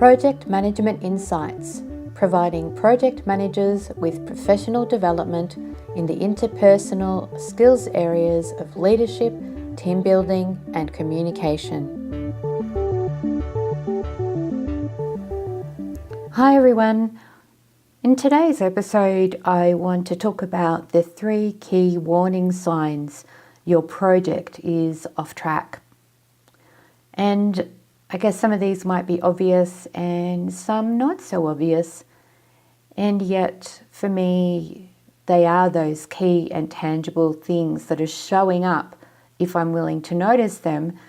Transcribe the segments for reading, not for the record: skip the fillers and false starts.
Project Management Insights, providing project managers with professional development in the interpersonal skills areas of leadership, team building, and communication. Hi everyone. In today's episode, I want to talk about the 3 key warning signs your project is off track. And I guess some of these might be obvious and some not so obvious. And yet, for me, they are those key and tangible things that are showing up if I'm willing to notice them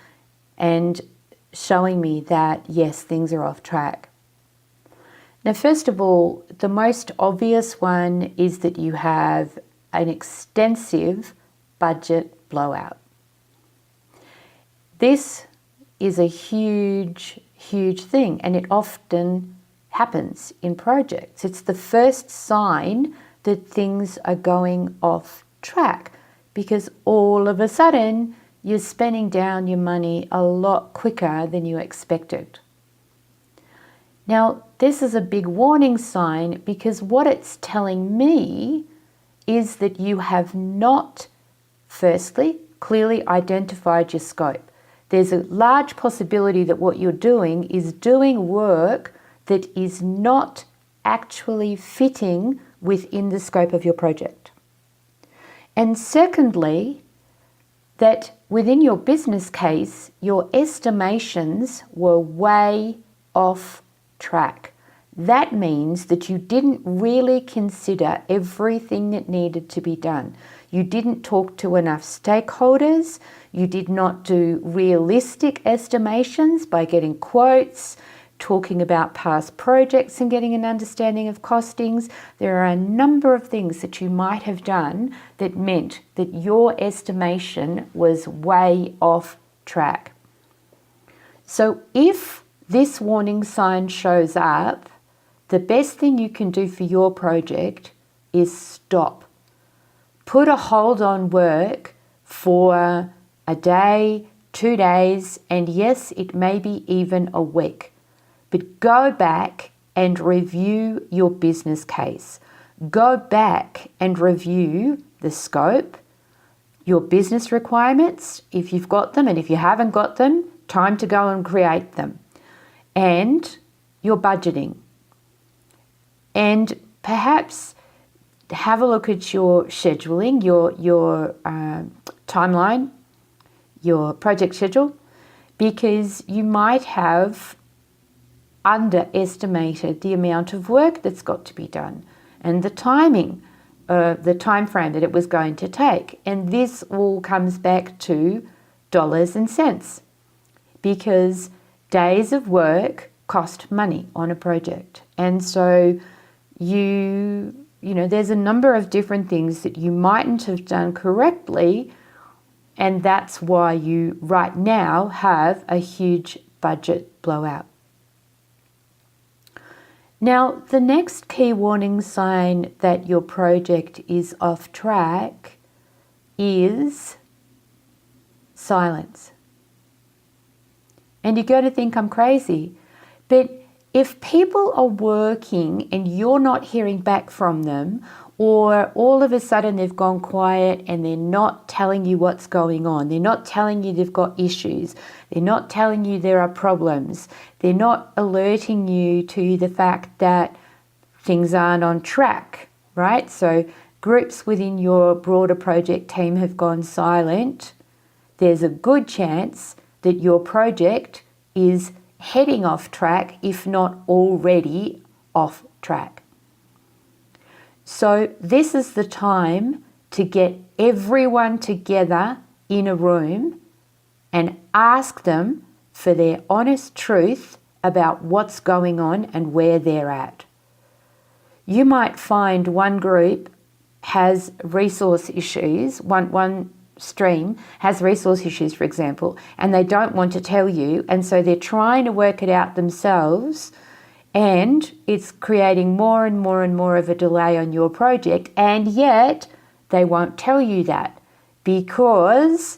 and showing me that, yes, things are off track. Now, first of all, the most obvious one is that you have an extensive budget blowout. This is a huge thing, and it often happens in projects. It's the first sign that things are going off track because all of a sudden you're spending down your money a lot quicker than you expected. Now, this is a big warning sign because what it's telling me is that you have not, firstly, clearly identified your scope. There's a large possibility that what you're doing is doing work that is not actually fitting within the scope of your project. And secondly, that within your business case, your estimations were way off track. That means that you didn't really consider everything that needed to be done. You didn't talk to enough stakeholders. You did not do realistic estimations by getting quotes, talking about past projects and getting an understanding of costings. There are a number of things that you might have done that meant that your estimation was way off track. So if this warning sign shows up, the best thing you can do for your project is stop. Put a hold on work for a day, 2 days, and yes, it may be even a week. But go back and review your business case. Go back and review the scope, your business requirements, if you've got them, and if you haven't got them, time to go and create them. And your budgeting. And perhaps have a look at your scheduling, your timeline, your project schedule, because you might have underestimated the amount of work that's got to be done and the timing, the time frame that it was going to take. And this all comes back to dollars and cents, because days of work cost money on a project. And so you know, there's a number of different things that you mightn't have done correctly, and that's why you right now have a huge budget blowout. Now, the next key warning sign that your project is off track is silence. And you're going to think I'm crazy. But if people are working and you're not hearing back from them, or all of a sudden they've gone quiet and they're not telling you what's going on, they're not telling you they've got issues, they're not telling you there are problems, they're not alerting you to the fact that things aren't on track, right? So groups within your broader project team have gone silent. There's a good chance that your project is heading off track, if not already off track. So this is the time to get everyone together in a room and ask them for their honest truth about what's going on and where they're at. You might find one group has resource issues, one stream has resource issues, for example, and they don't want to tell you, and so they're trying to work it out themselves, and it's creating more and more of a delay on your project, and yet they won't tell you that because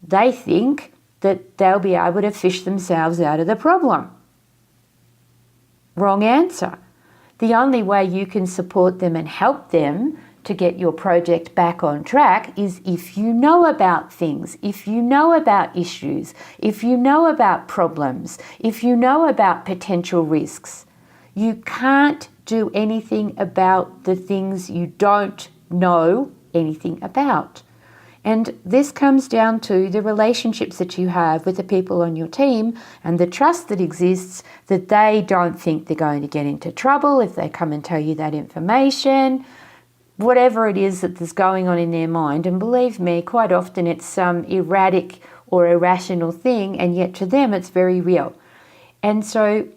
they think that they'll be able to fish themselves out of the problem. Wrong answer. The only way you can support them and help them to get your project back on track is if you know about things, if you know about issues, if you know about problems, if you know about potential risks. You can't do anything about the things you don't know anything about. And this comes down to the relationships that you have with the people on your team and the trust that exists that they don't think they're going to get into trouble if they come and tell you that information, whatever it is that is going on in their mind. And believe me, quite often it's some erratic or irrational thing, and yet to them it's very real. And so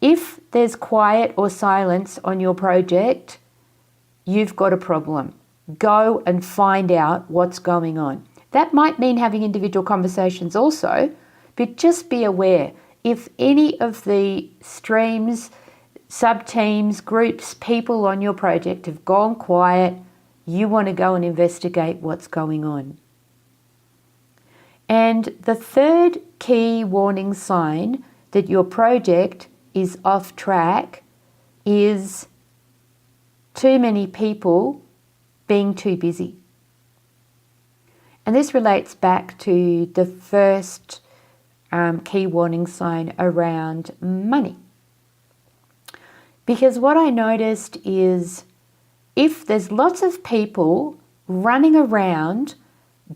if there's quiet or silence on your project, you've got a problem. Go and find out what's going on. That might mean having individual conversations also, but just be aware if any of the streams, sub-teams, groups, people on your project have gone quiet, you want to go and investigate what's going on. And the third key warning sign that your project is off track is too many people being too busy. And this relates back to the first key warning sign around money. Because what I noticed is if there's lots of people running around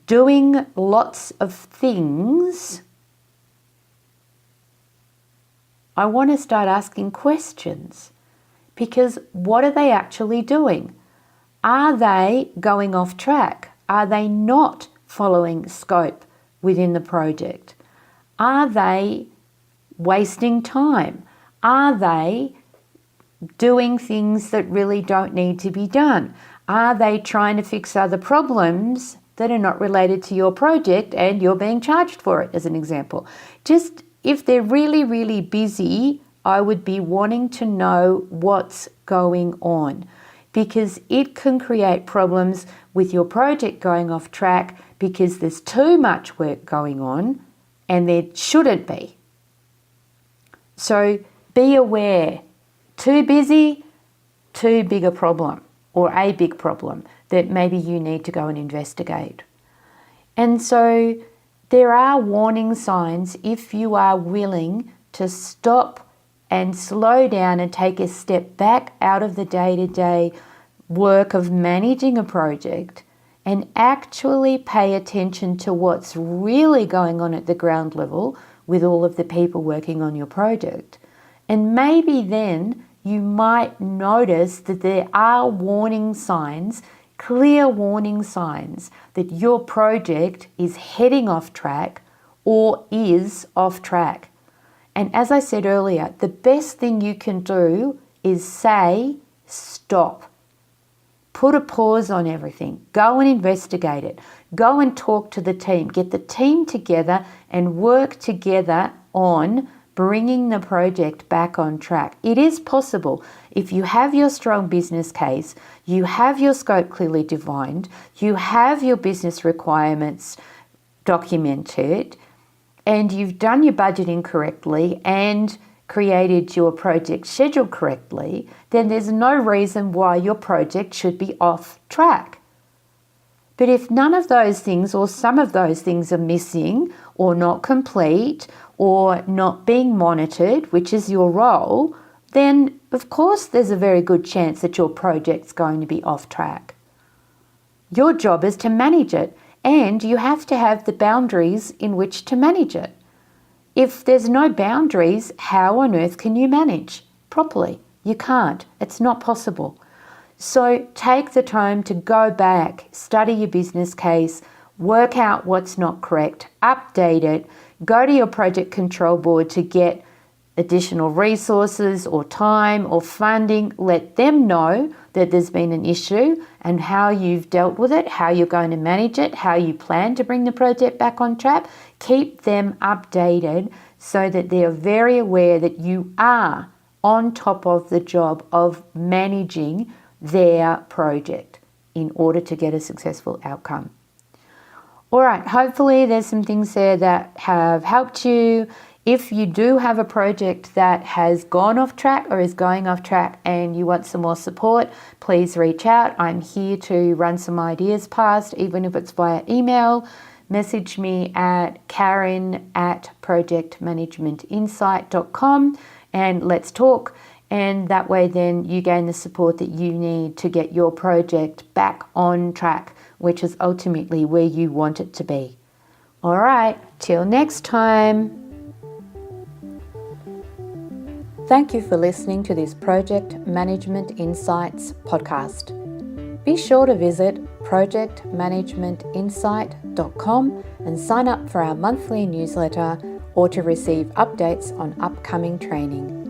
doing lots of things, I want to start asking questions. Because what are they actually doing? Are they going off track? Are they not following scope within the project? Are they wasting time? Are they doing things that really don't need to be done? Are they trying to fix other problems that are not related to your project and you're being charged for it, as an example? Just if they're really, really busy, I would be wanting to know what's going on, because it can create problems with your project going off track because there's too much work going on and there shouldn't be. So be aware, too busy, too big a problem, or a big problem that maybe you need to go and investigate. And so there are warning signs if you are willing to stop and slow down and take a step back out of the day-to-day work of managing a project and actually pay attention to what's really going on at the ground level with all of the people working on your project. And maybe then you might notice that there are warning signs, clear warning signs that your project is heading off track or is off track. And as I said earlier, the best thing you can do is say, stop. Put a pause on everything. Go and investigate it. Go and talk to the team. Get the team together and work together on bringing the project back on track. It is possible. If you have your strong business case, you have your scope clearly defined, you have your business requirements documented, and you've done your budgeting correctly and created your project schedule correctly, then there's no reason why your project should be off track. But if none of those things or some of those things are missing or not complete or not being monitored, which is your role, then of course there's a very good chance that your project's going to be off track. Your job is to manage it, and you have to have the boundaries in which to manage it. If there's no boundaries, how on earth can you manage properly? You can't. It's not possible. So take the time to go back, study your business case, work out what's not correct, update it, go to your project control board to get additional resources or time or funding. Let them know that there's been an issue and how you've dealt with it, how you're going to manage it, how you plan to bring the project back on track. Keep them updated so that they are very aware that you are on top of the job of managing their project in order to get a successful outcome. All right, hopefully there's some things there that have helped you If you do have a project that has gone off track or is going off track and you want some more support, please reach out. I'm here to run some ideas past, even if it's via email. Message me at karen@projectmanagementinsight.com and let's talk. And that way then you gain the support that you need to get your project back on track, which is ultimately where you want it to be. All right, till next time. Thank you for listening to this Project Management Insights podcast. Be sure to visit projectmanagementinsight.com and sign up for our monthly newsletter or to receive updates on upcoming training.